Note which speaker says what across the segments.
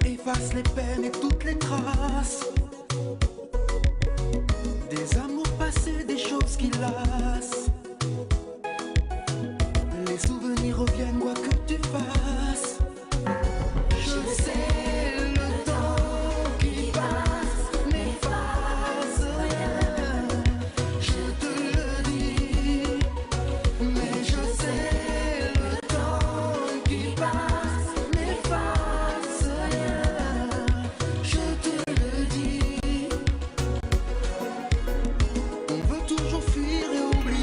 Speaker 1: Efface les peines et toutes les traces des amours passés, des choses qui lassent. Les souvenirs reviennent quoi que tu fasses. Je sais, le temps qui passe n'efface rien. Je te le dis, mais je sais, le temps qui passe n'efface rien. Je te le dis. On veut toujours fuir et oublier.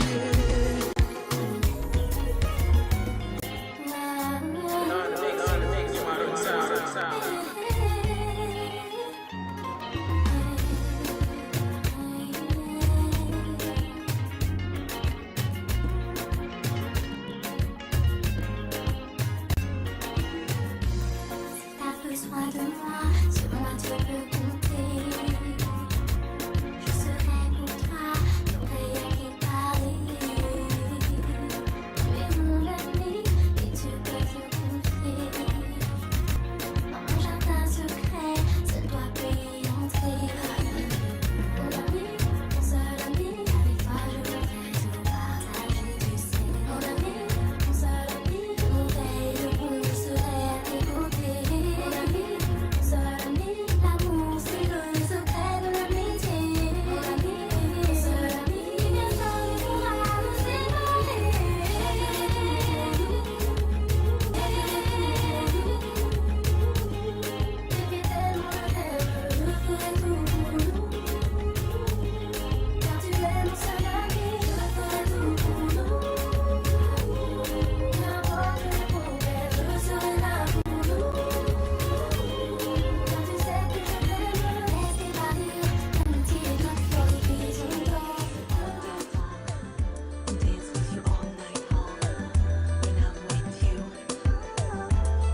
Speaker 2: T'as besoin de moi, sur moi tu peux compter. Je serai pour toi, l'oreille qui parle. Tu es mon ami et tu peux te confier. Dans mon jardin secret, seul toi peux y entrer. Mon ami, mon seul ami, avec toi je voudrais tout partager, tu sais. Mon ami, mon seul ami, mon veille de bon, je serai à tes côtés. Mon ami, mon seul ami, l'amour c'est le secret de l'amitié. Mon ami, mon seul ami, bientôt il pourra nous séparer. Depuis tellement je t'aime, je ferai tout pour nous. Car tu es mon seul ami, je ferai tout pour nous. N'importe les problèmes, je serai là pour nous. Car tu sais que je t'aime, laisse pas dire, l'amitié est notre folie qui sont d'or.
Speaker 3: Dance with you all night long. When I'm with you,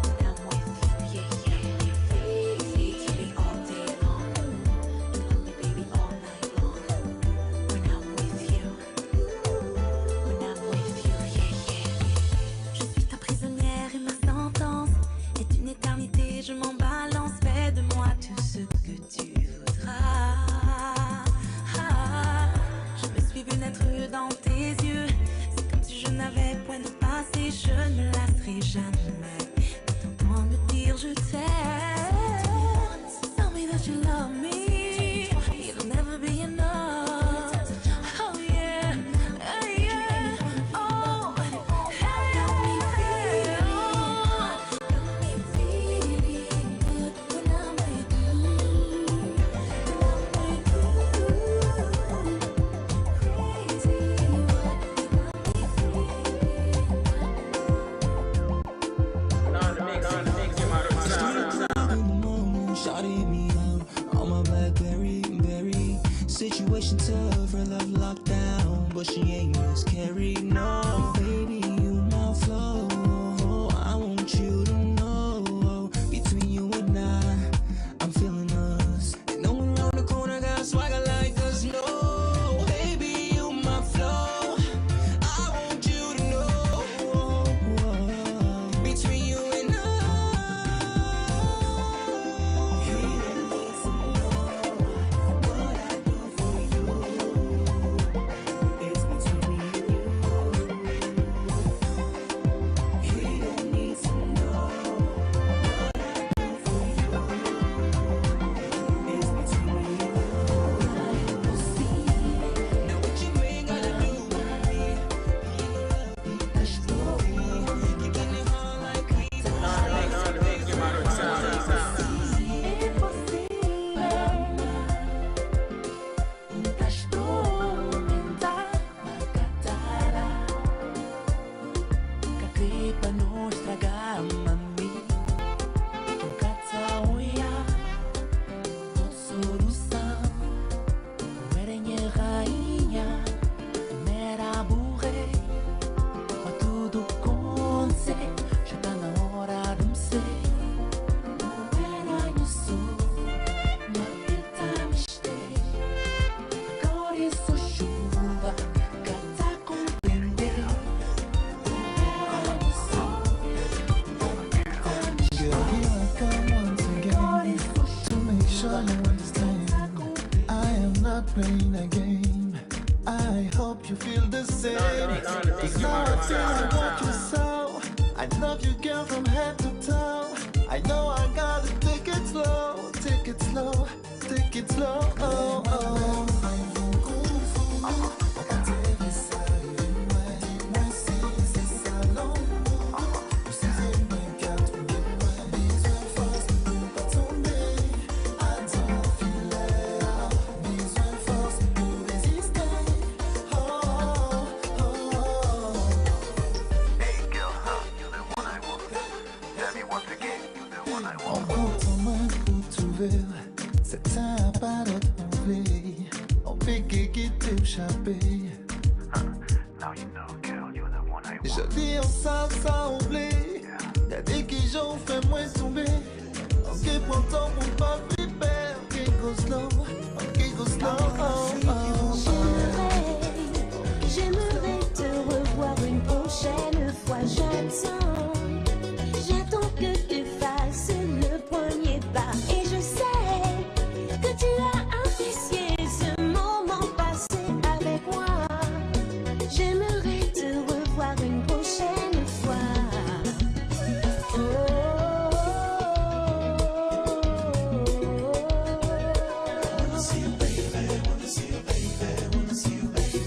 Speaker 3: when I'm with you, yeah, yeah. Free to be all day long. You love me, baby, all night long. When I'm with you, yeah, yeah. Je suis ta prisonnière et ma sentence est une éternité. Je m'en balance, fais de moi tout ce que tu voudras. Je me suis vue naître dans tes yeux. C'est comme si je n'avais point de passé. Je ne me lasserai jamais d'entendre me dire je t'aime. Tell me that you love me. It'll never be enough. Oh yeah, yeah. Oh, hey, got me feeling good when I'm with you.
Speaker 4: In the moment, shawty hit me up on my BlackBerry, berry. Situation tough, her love locked down, but she ain't miscarried. No, baby, you my flow. I want you to know, between you and I'm feeling us. And no one around the corner got swagger like us. No, baby, you my flow. I want you to know, between you and
Speaker 1: playing a game. I hope you feel the same. Cause now I feel I want you so. I love you, girl, from head to toe. I know I gotta take it slow, take it slow, take it slow. Oh, oh. C'est un parole trouvé, on fait qui t'échapper.
Speaker 5: Now you know, girl, you're the one I want.
Speaker 1: Je dis sans oublier, y'a des qui j'en fais moins tomber. Ok, prends ton pour pas flipper. Ok, go slow, ok, go slow. Oh, oh,
Speaker 2: J'aimerais te revoir une prochaine fois. J'attends que tu fasses le premier pas. Et je sais que tu as apprécié ce moment passé avec moi. J'aimerais te revoir une prochaine fois.
Speaker 4: Wanna see you, baby. Wanna see you, baby. Wanna see you, baby.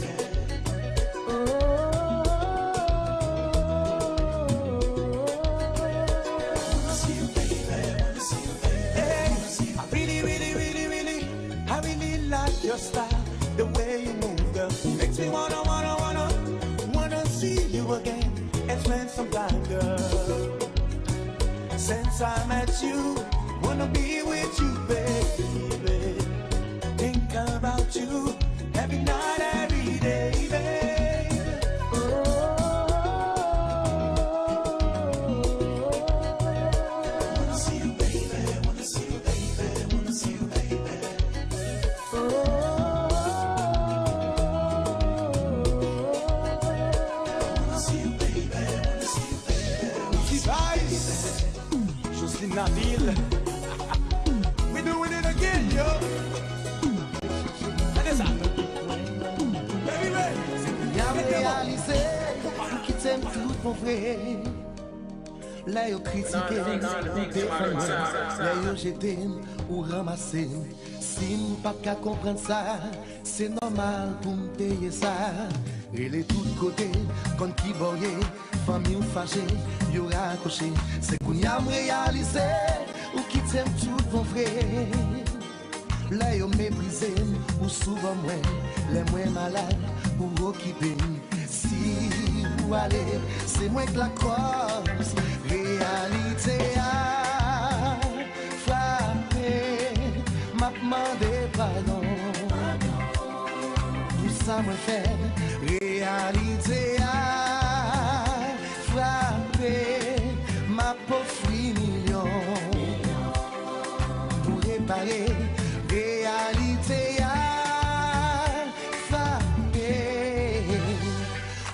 Speaker 4: Wanna see you, baby. Wanna see you, baby.
Speaker 1: I really like your style, the way you move, girl. Makes me wanna see you again and spend some time, girl. Since I met you, wanna be with you, baby. Think about you every night, every day, baby.
Speaker 4: Wanna see you, baby. Wanna see you, baby. Wanna see you, baby. Wanna see you, baby. Wanna see you, baby.
Speaker 1: Vice, Jocelyne Naville. We doing it again, yo. Allez, ça. Baby, baby. Y'a réalisé qui t'aime tout pour vrai. Là, yo critiqué, ou défendu. Là, yo jeté, ou ramassé. Si m'pas qu'à comprendre ça, c'est normal pour m'payer ça. Et les tout de côté, quand qui voyait, famille ou fâché, yo raccroché. C'est qu'on y a réalisé, ou qui t'aime tout pour vrai. Là, yo méprisé, ou souvent moins, les moins malades, pour occuper. Si vous allez, c'est moins que la cause. Réalité a frappé, m'a demandé pardon. Tout ça me fait, réalité a frappé, ma pauvre million. Pour réparer, réalité a frappé.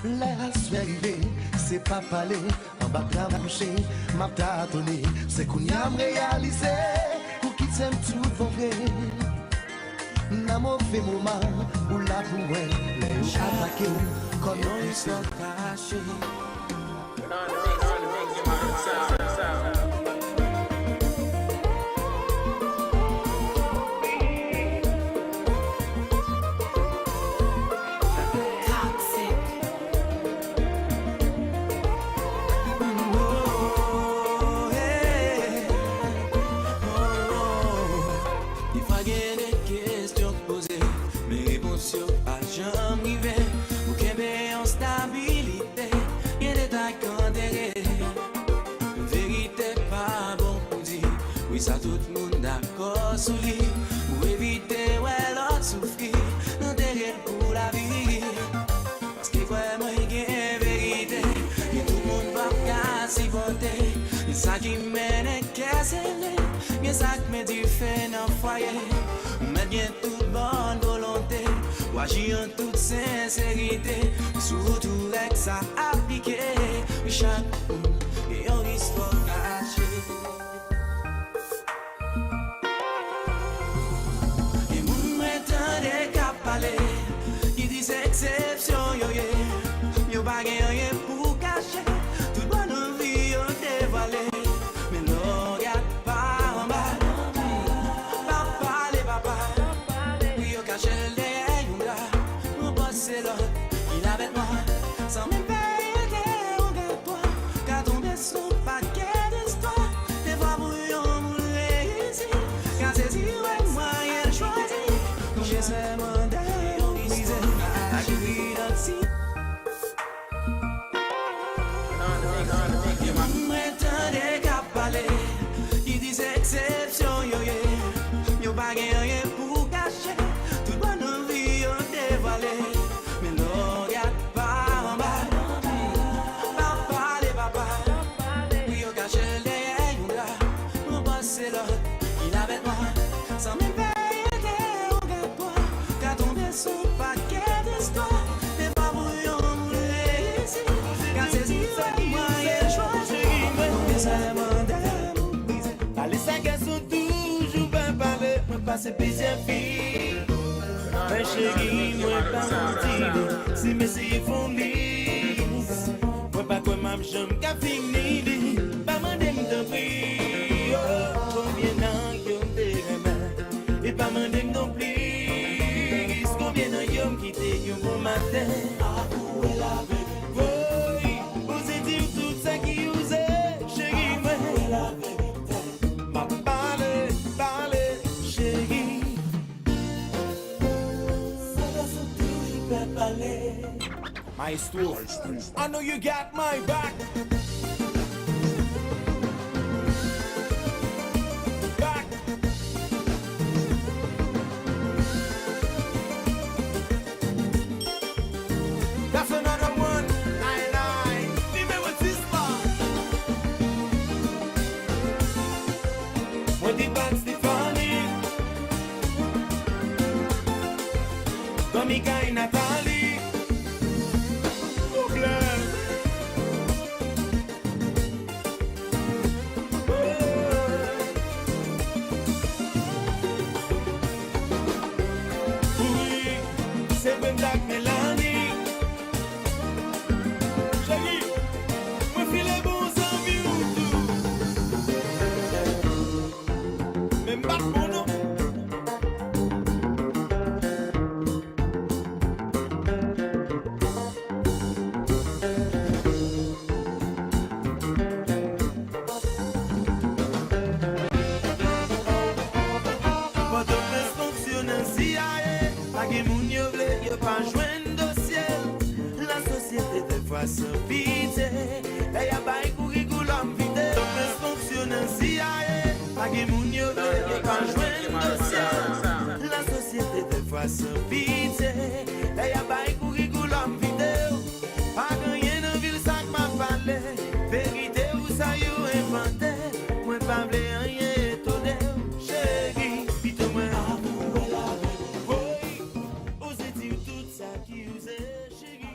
Speaker 1: L'air se fait arriver, c'est pas parler, en bas de la boucher, m'a tâtonné. C'est qu'on y a réalisé, pour qui t'aime tout pour vrai. N'a mauvais moment, ou la pour moi, les attaquer, comme on s'en cache.
Speaker 4: Oui, ça tout le monde d'accord sous lui. Pour éviter ouais, l'autre souffrir, nous derrière pour la vie. Parce que vraiment il y a une vérité, et tout le monde va s'y voter. Et ça qui mène à casser, et ça qui met du feu dans le foyer. On met bien toute bonne volonté, ou agir en toute sincérité. Surtout avec ça appliqué, chaque monde et une histoire cachée. dis exception, yo, yeah. Yo pas rien pour cacher. Tout bon envie, yo dévoilé. Mais non, regarde pas en bas. Pas parler, papa. Yo caché les yon gars. Mon boss c'est l'autre, il avec moi. Sans même payer des regarde toi. Car tomber son paquet d'histoire. Des fois brouillon, mon réussir. Car c'est si ouais, moi, il choisi. J'ai seulement d'ailleurs brisé. À qui d'anti. M'entendez qu'à parler. Qui dit exception, yo, yeah. Yo pas rien pour cacher. Tout bon envie, yo dévoilé. Mais non, regarde pas en bas. Pas parler, papa. Yo caché les yon gars. Mon boss c'est l'autre, il avec moi. Sans même payer des regarde toi. Car tomber son paquet d'histoire. Des pas brouillon, mon réussir. Car c'est si moi, il choisi. Tomber ça mandat, brisé.
Speaker 6: Allez, ça garçon toujours pas parler, moi passe plusieurs filles. Mais chérie, moi pas mentir, si m'essayer font lisse. Moi pas quoi ma jambe qu'a fini, pas mandé m'en prie. Oh, combien d'ans yo m'te et pas mandé non plus. Combien d'ans yo m'quitté yo bon matin. Ah, où est la vérité? Oui, vous êtes dit tout ça qui vous est, chérie, moi. Où est la vérité? Ma parle, chérie. Maestro, I know you got my back. Back. That's another one. Nine. Numéro 6 pas. Moi des bacs Stéphanie. Comme Mika et Nathalie. Problème. Oui, c'est Brenda Mélanie. Chérie, moi file bons amis ou tout. Même pas mon nom. Pas joindre dossier, la société des fois se pite. Et y'a pas un curriculum vide. Donc les fonctionnaires CIA, pas de moun yo veut pas joindre dossier. La société des fois se pite. Et y'a pas un curriculum vide. Pas gagné dans ville ça m'a parlé. Vérité ou ça yo inventé. Moi pas blé rien étonné. Chérie, vite moi. Qui usait, chérie.